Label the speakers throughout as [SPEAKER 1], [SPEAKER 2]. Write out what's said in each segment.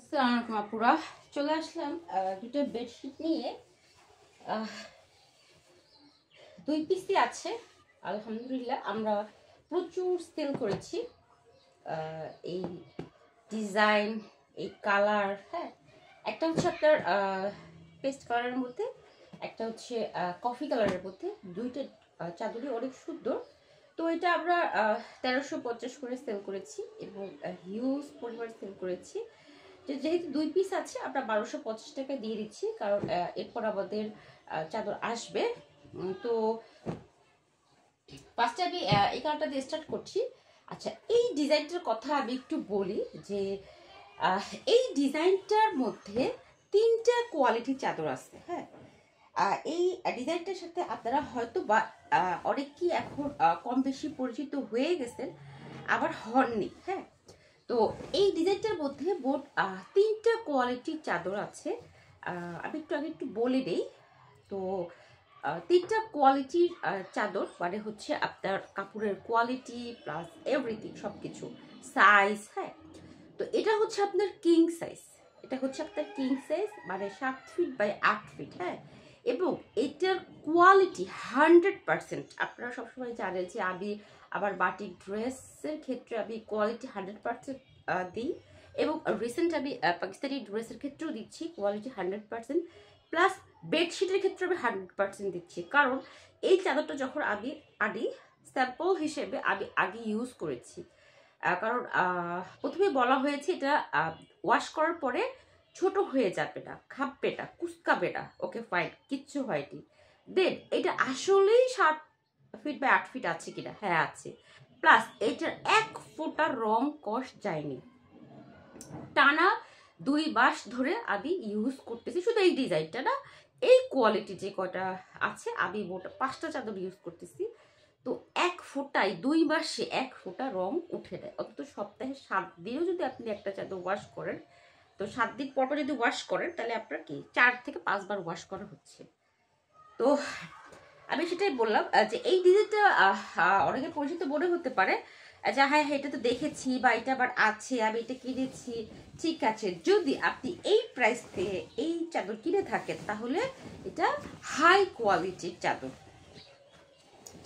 [SPEAKER 1] আসসালামু আলাইকুম আপুরা, চলে আসলাম দুটো বেডশিট নিয়ে। দুই পিসই আছে আলহামদুলিল্লাহ। আমরা প্রচুর সেল করেছি এই ডিজাইন, এই কালার। হ্যাঁ, একটা হচ্ছে আপনার পেস্ট কালারের মধ্যে, একটা হচ্ছে কফি কালারের মধ্যে। দুইটা চাদরই অনেক সুন্দর। তো এটা আমরা 1350 করে সেল করেছি এবং হিউজ পরিমাণ সেল করেছি। যেহেতু দুই পিস আছে আমরা 1250 টাকা দিয়ে দিচ্ছি, কারণ এরপর আমাদের চাদর আসবে। তো ফার্স্টে আমি এই কালারটা দিয়ে স্টার্ট করছি। আচ্ছা, এই ডিজাইনটার কথা আমি একটু বলি যে এই ডিজাইনটার মধ্যে তিনটা কোয়ালিটির চাদর আছে। হ্যাঁ, এই ডিজাইনটার সাথে আপনারা হয়তো বা অনেকেই এখন কম বেশি পরিচিত হয়ে গেছেন, আবার হননি। হ্যাঁ, তো এই ডিজাইনটার মধ্যে মোট তিনটা কোয়ালিটির চাদর আছে। আমি একটু বলে দিই। তো তিনটা কোয়ালিটির চাদর মানে হচ্ছে আপনার কাপড়ের কোয়ালিটি প্লাস এভরিথিং, সব কিছু সাইজ। হ্যাঁ, তো এটা হচ্ছে আপনার কিং সাইজ। এটা হচ্ছে আপনার কিং সাইজ মানে 7 ফিট বাই 8 ফিট। হ্যাঁ, এবং এটার কোয়ালিটি 100%। আপনারা সবসময় জানেন যে আমি আবার বাটিক ড্রেসের ক্ষেত্রে আমি কোয়ালিটি 100% দিই, এবং রিসেন্ট আমি পাকিস্তানি ড্রেসের ক্ষেত্রেও দিচ্ছি কোয়ালিটি 100%, প্লাস বেডশিটের ক্ষেত্রে আমি 100% দিচ্ছি। কারণ এই চাদরটা যখন আমি আনি স্যাম্পল হিসেবে আমি আগে ইউজ করেছি, কারণ প্রথমে বলা হয়েছে এটা ওয়াশ করার পরে ছোট হয়ে যাবে না, খাপবে না, কুচকাবে না। ওকে ফাইন, কিচ্ছু হয়নি। দেন এটা আসলেই 7 ফিট বা 8 ফিট আছে কিনা? হ্যাঁ আছে। প্লাস এটার 1 ফোঁটা রং কষ যায়নি। টানা 2 মাস ধরে আমি ইউজ করতেছি, শুধু এই ডিজাইনটা না, এই কোয়ালিটি যে কয়টা আছে আমি মোট 5টা চাদর ইউজ করতেছি। তো 1 ফোঁটায় 2 মাসে 1 ফোঁটা রং উঠে দেয়। অন্তত সপ্তাহে 7 দিনও যদি আপনি একটা চাদর ওয়াশ করেন, তো 7 দিন পর যদি ওয়াশ করেন তাহলে আপনার কি 4 থেকে 5 বার ওয়াশ করা হচ্ছে। তো আমি সেটাই বললাম যে এই ডিজাইনটা অনেকের পরিচিত মনে হতে পারে যে হ্যাঁ এটা তো দেখেছি বা এটা আবার আছে, আমি এটা কিনেছি। ঠিক আছে, যদি আপনি এই প্রাইস থেকে এই চাদর কিনে থাকেন তাহলে এটা হাই কোয়ালিটির চাদর।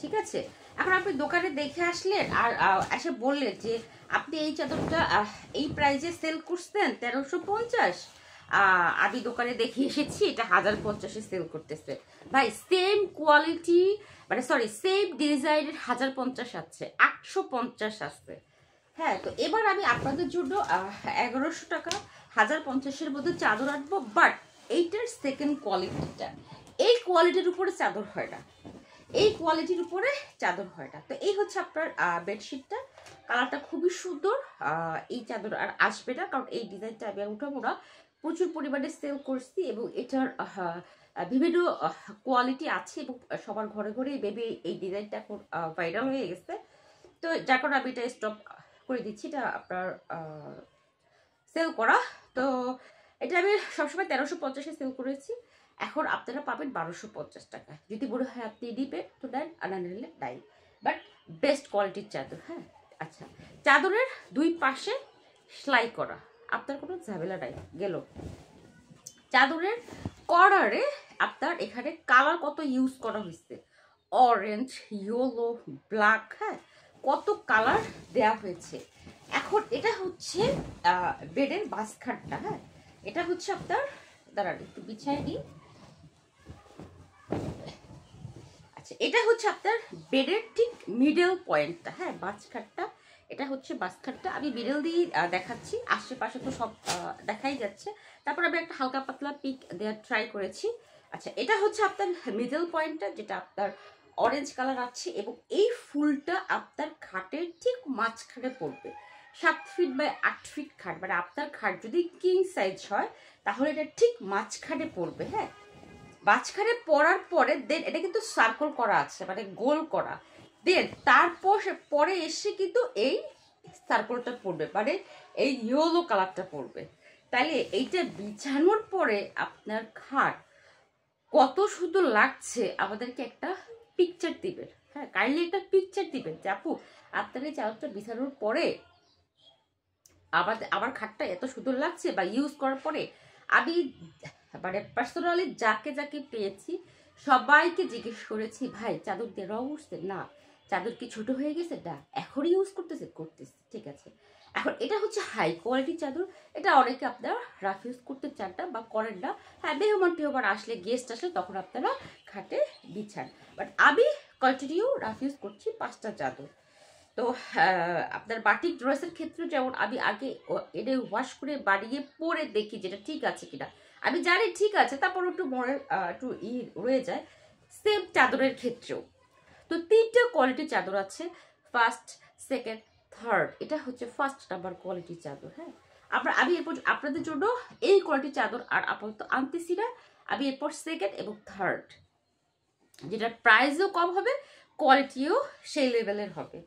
[SPEAKER 1] ঠিক আছে, এখন আপনি দোকানে দেখে আসলেন আর এসে বললেন যে আপনি এই চাদরটা এই প্রাইসে সেল করছেন 1350, আমি দোকানে দেখে এসেছি এটা 1050-এ সেল করতেছে। ভাই সেম কোয়ালিটি মানে সরি সেম ডিজাইনের 1050 আছে, 850 আছে। হ্যাঁ, তো এবার আমি আপনাদের জন্য 1100 টাকা 1050-এর মধ্যে চাদর আনবো। বাট এইটার সেকেন্ড কোয়ালিটিটা, এই কোয়ালিটির উপরে চাদর হয় না, এই কোয়ালিটির উপরে চাদর হয় না। তো এই হচ্ছে আপনার বেডশিটটা। কালারটা খুবই সুন্দর। এই চাদর আর আসবে না, কারণ এই ডিজাইনটা আমি আর উঠাবো না। প্রচুর পরিমাণে সেল করছি এবং এটার বিভিন্ন কোয়ালিটি আছে এবং সবার ঘরে ঘরে বেবি এই ডিজাইনটা এখন ভাইরাল হয়ে গেছে। তো যার কারণে আমি এটা স্টপ করে দিচ্ছি, এটা আপনার সেল করা। তো এটা আমি সবসময় 1350-এ সেল করেছি, এখন আপনারা পাবেন 1250 টাকা। যদি মনে হয় আপনি নিবে তো দেন, আর না নিলে নাই। বাট বেস্ট কোয়ালিটির চাদর। হ্যাঁ, আচ্ছা, চাদরের দুই পাশে সেলাই করা, আপনার কোনো ঝামেলা নাই গেল। চাদরের কর্নারে আপনার এখানে কালার কত ইউজ করা হয়েছে, অরেঞ্জ, ইয়েলো, ব্ল্যাক। হ্যাঁ, কত কালার দেয়া হয়েছে। এখন এটা হচ্ছে বেডের মাঝখানটা। হ্যাঁ, এটা হচ্ছে আপনার, দাঁড়ান একটু বিছাই দিই। আচ্ছা, এটা হচ্ছে আপনার বেডের ঠিক মিডল পয়েন্টটা। হ্যাঁ, মাঝখানটা, এটা হচ্ছে মাঝখানটা। আমি মিডল দিয়ে দেখাচ্ছি, আশেপাশে তো সব দেখাই যাচ্ছে। তারপর আমি একটা হালকা পাতলা পিক দেওয়ার ট্রাই করেছি। আচ্ছা, এটা হচ্ছে আপনার মিডল পয়েন্টটা, যেটা আপনার অরেঞ্জ কালার আছে, এবং এই ফুলটা আপনার খাটের ঠিক মাঝখানে পড়বে। 7 ফিট বাই 8 ফিট খাট, মানে আপনার খাট যদি কিং সাইজ হয় তাহলে এটা ঠিক মাঝখানে পড়বে। হ্যাঁ, মাঝখানে পড়ার পরে দেন এটা কিন্তু সার্কেল করা আছে, মানে গোল করা। দেন তারপর পরে এসে কিন্তু এই সার্কেলটা পড়বে, মানে এই ইয়েলো কালারটা পড়বে। তাইলে এইটা বিছানোর পরে আপনার খাট কত সুন্দর লাগছে আমাদেরকে একটা পিকচার দিবেন। হ্যাঁ, কাইন্ডলি একটা পিকচার দিবেন যে আপু আপনার এই চাদরটা বিছানোর পরে আমার খাটটা এত সুন্দর লাগছে বা ইউজ করার পরে আমি মানে পার্সোনালি যাকে যাকে পেয়েছি সবাইকে জিজ্ঞেস করেছি, ভাই চাদর দিয়ে রং উঠছে না, চাদর কি ছোট হয়ে গেছে না, এখনই ইউজ করতেছে, ঠিক আছে। এখন এটা হচ্ছে হাই কোয়ালিটি চাদর, এটা অনেকে আপনারা রাফ ইউজ করতে চান না বা করেন না। হ্যাঁ, মেহমান টেহমান আসলে, গেস্ট আসলে তখন আপনারা খাটে বিছান, বাট আমি কন্টিনিউ রাফ ইউজ করছি 5টা চাদর। তো আপনার বাটিক ড্রেসের ক্ষেত্রে যেমন আমি আগে এনে ওয়াশ করে বানিয়ে পরে দেখি যেটা ঠিক আছে কিনা, আমি জানি ঠিক আছে, তারপর একটু মনে একটু রয়ে যায়। সেম চাদরের ক্ষেত্রেও তো 3টা কোয়ালিটির চাদর আছে, ফার্স্ট, সেকেন্ড, থার্ড। এটা হচ্ছে ফার্স্ট নাম্বার কোয়ালিটির চাদর। হ্যাঁ, আমি এরপর আপনাদের জন্য এই কোয়ালিটির চাদর আর আপাতত আনতেছি না, আমি এরপর সেকেন্ড এবং থার্ড, যেটার প্রাইসও কম হবে, কোয়ালিটিও সেই লেভেলের হবে।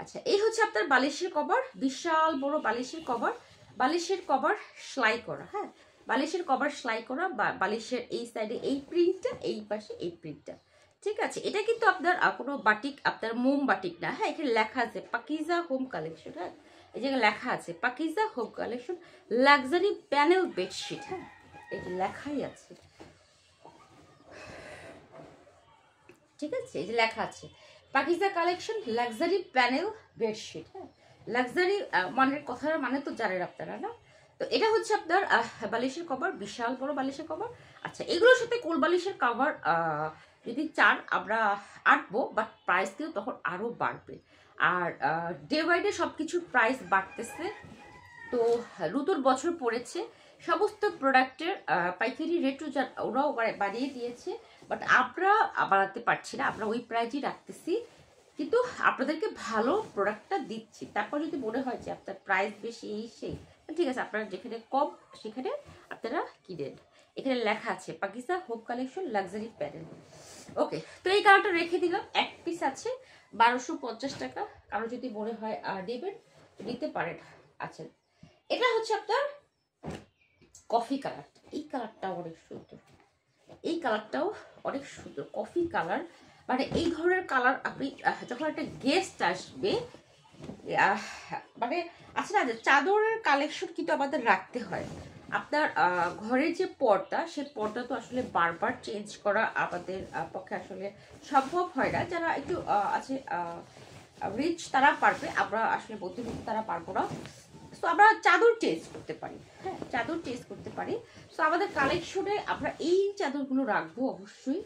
[SPEAKER 1] আচ্ছা, এই হচ্ছে আপনার বালিশের কভার, বিশাল বড় বালিশের কভার, বালিশের কভার সেলাই করা। হ্যাঁ, বালিশের কভার সেলাই করা, বা বালিশের এই সাইডে এই প্রিন্টটা, এই পাশে এই প্রিন্টটা, ঠিক আছে। এটা কিন্তু আপনার কোনো বাটিক, আপনার মোম বাটিক না। হ্যাঁ, এখানে লেখা আছে পাকিজা হোম কালেকশন। হ্যাঁ, এই জায়গায় লেখা আছে Pakiza home collection luxury panel bedsheet. হ্যাঁ, এই যে লেখাই আছে, ঠিক আছে, এই যে লেখা আছে Pakiza collection luxury panel bedsheet. হ্যাঁ, লাক্সারি মানের কথার মানে তো জানেন আপনারা না। তো এটা হচ্ছে আপনার বালিশের কভার, বিশাল বড় বালিশের কভার। আচ্ছা, এগুলোর সাথে কোল বালিশের কভার যদি চান আমরা আঁটবো, বাট প্রাইস কিন্তু তখন আরও বাড়বে। আর ডে বাই ডে সব কিছুর প্রাইস বাড়তেছে। তো নতুন বছর পড়েছে, সমস্ত প্রোডাক্টের পাইকারি রেটও ওরাও বাড়িয়ে দিয়েছে, বাট আমরা বাড়াতে পারছি না, আমরা ওই প্রাইজই রাখতেছি, কিন্তু আপনাদেরকে ভালো প্রোডাক্টটা দিচ্ছি। তারপর যদি মনে হয় যে আপনার প্রাইস বেশি এই সেই, ঠিক আছে, আপনারা যেখানে কম সেখানে আপনারা কিনেন। এখানে লেখা আছে Pakiza home collection luxury panel. Okay, তো এই কালারটা রেখে দিলাম, এক পিস আছে 1250 টাকা, কারো যদি মনে হয় নেবেন নিতে পারেন। আচ্ছা, এটা হচ্ছে আপনার কফি কালার, এই কালারটাও অনেক সুন্দর, এই কালারটাও অনেক সুন্দর, কফি কালার। মানে এই ধরনের কালার আপনি যখন একটা গেস্ট আসবে, মানে আছে না যে চাদরের কালেকশন কিন্তু আমাদের রাখতে হয়। আপনার ঘরের যে পর্দা, সেই পর্দা তো আসলে বারবার চেঞ্জ করা আমাদের পক্ষে আসলে সম্ভব হয় না। যারা একটু আছে রিচ তারা পারবে, আমরা আসলে মধ্যবিত্ত তারা পারবো না। সো আমরা চাদর চেঞ্জ করতে পারি। হ্যাঁ, চাদর চেঞ্জ করতে পারি। সো আমাদের কালেকশনে আমরা এই চাদরগুলো রাখবো অবশ্যই।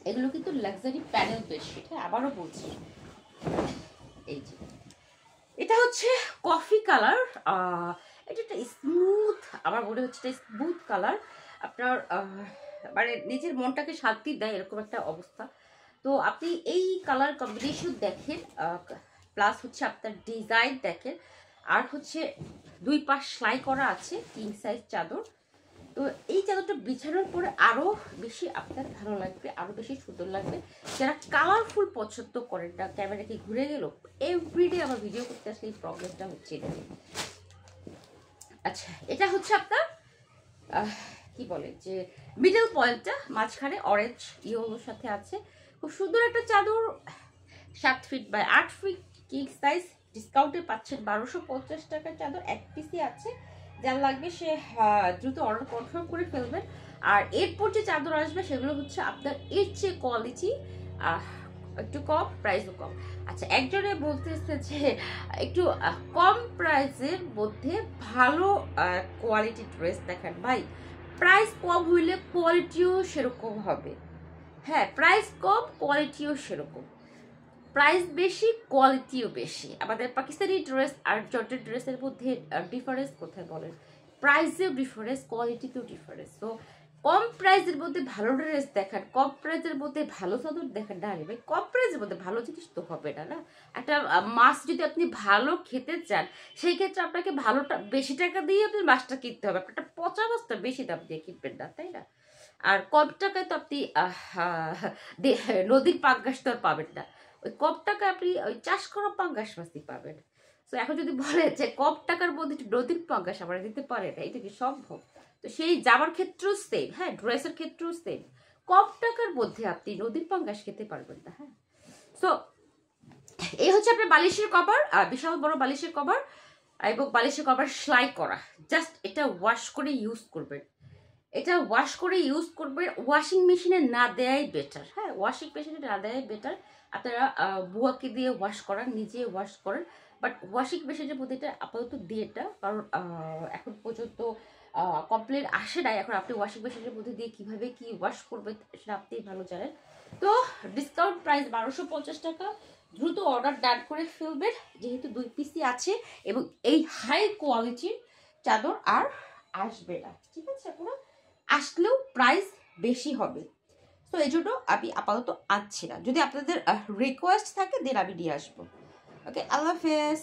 [SPEAKER 1] এগুলো কিন্তু লাক্সারি প্যানেল বেডশিট। হ্যাঁ, আবারও বলছি, এই যে এটা হচ্ছে কফি কালার, এটা একটা স্মুথ, আমার মনে হচ্ছে এটা স্মুথ কালার। আপনার মানে নিজের মনটাকে শান্তি দেয় এরকম একটা অবস্থা। তো আপনি এই কালার কম্বিনেশন দেখেন, প্লাস হচ্ছে আপনার ডিজাইন দেখেন, আর হচ্ছে 2 পাশ সেলাই করা আছে, কিং সাইজ চাদর। তো এই চাদরটা বিছানোর পরে আরো বেশি আপনার ভালো লাগবে, আরো বেশি সুন্দর লাগবে। যারা কালারফুল পছন্দ করেন না, ক্যামেরা কি ঘুরে গেল, এভরিডে আমার ভিডিও করতে আসলে এই প্রবলেমটা হচ্ছে। আচ্ছা, এটা হচ্ছে আপনার কি বলে যে মিডল পয়েন্টটা, মাঝখানে অরেঞ্জ ইয়েলোর সাথে আছে, খুব সুন্দর একটা চাদর। 7 feet by 8 feet king size, ডিসকাউন্টে পাচ্ছেন 1250 টাকার চাদর, এক পিসই আছে। যার লাগবে সে দ্রুত অর্ডার কনফার্ম করে ফেলবেন। আর এরপর যে চাদর আসবে সেগুলো হচ্ছে আপনার এর চেয়ে কোয়ালিটি একটু কম, প্রাইসও কম। আচ্ছা, একজনে বলতেছে যে একটু কম প্রাইসের মধ্যে ভালো কোয়ালিটি ড্রেস দেখান। ভাই, প্রাইস কম হইলে কোয়ালিটিও সেরকম হবে। হ্যাঁ, প্রাইস কম, কোয়ালিটিও সেরকম। প্রাইস বেশি, কোয়ালিটিও বেশি। আমাদের পাকিস্তানি ড্রেস আর জর্জেট ড্রেসের মধ্যে ডিফারেন্স কোথায় বলেন? প্রাইসেও ডিফারেন্স, কোয়ালিটিতেও ডিফারেন্স। তো কম প্রাইসের মধ্যে ভালো ড্রেস দেখান, কম প্রাইসের মধ্যে ভালো চাদর দেখান। না রে ভাই, কম প্রাইসের মধ্যে ভালো জিনিস তো হবে না। না, একটা মাছ যদি আপনি ভালো খেতে চান, সেই ক্ষেত্রে আপনাকে ভালোটা বেশি টাকা দিয়ে আপনি মাছটা কিনতে হবে, একটা পচা মাছটা বেশি দাম দিয়ে কিনবেন না, তাই না? আর কম টাকায় তো আপনি নদীর পাঙ্গাস তো আর পাবেন না, ওই কম টাকা আপনি ওই চাষ করা পাঙ্গাস মাছই পাবেন। তো এখন যদি বলে যে কম টাকার মধ্যে নদীর পাঙ্গাস আমরা দিতে পারে না, এটা কি সম্ভব? তো সেই জামার ক্ষেত্রেও সেম, হ্যাঁ, ড্রেসের ক্ষেত্রেও সেম। কম টাকার মধ্যে আপনি নদীর পাঙ্গাস খেতে পারবেন না। হ্যাঁ, সো এই হচ্ছে আপনার বালিশের কভার, বিশাল বড় বালিশের কভার। এবং বালিশের কভার সেলাই করা। জাস্ট এটা ওয়াশ করে ইউজ করবেন, এটা ওয়াশ করে ইউজ করবেন, ওয়াশিং মেশিনে না দেয়াই বেটার। হ্যাঁ, ওয়াশিং মেশিনে না দেয়াই বেটার। আপনারা বুয়াকে দিয়ে ওয়াশ করান, নিজে ওয়াশ করেন, বাট ওয়াশিং মেশিনের মধ্যে এটা আপাতত দিয়ে এটা, কারণ এখন পর্যন্ত কমপ্লেন আসে নাই। এখন আপনি ওয়াশিং মেশিনের মধ্যে দিয়ে কিভাবে কি ওয়াশ করবেন সেটা আপনি ভালো জানেন। তো ডিসকাউন্ট প্রাইস 1250 টাকা। দ্রুত অর্ডার ডান করে ফেলবেন, যেহেতু 2 পিসই আছে এবং এই হাই কোয়ালিটির চাদর আর আসবে না। ঠিক আছে, আপনারা আসলেও প্রাইস বেশি হবে। তো এই জন্য আমি আপাতত আনছি না। যদি আপনাদের রিকোয়েস্ট থাকে দেন আমি নিয়ে আসবো। ওকে, আল্লাহ হাফেজ।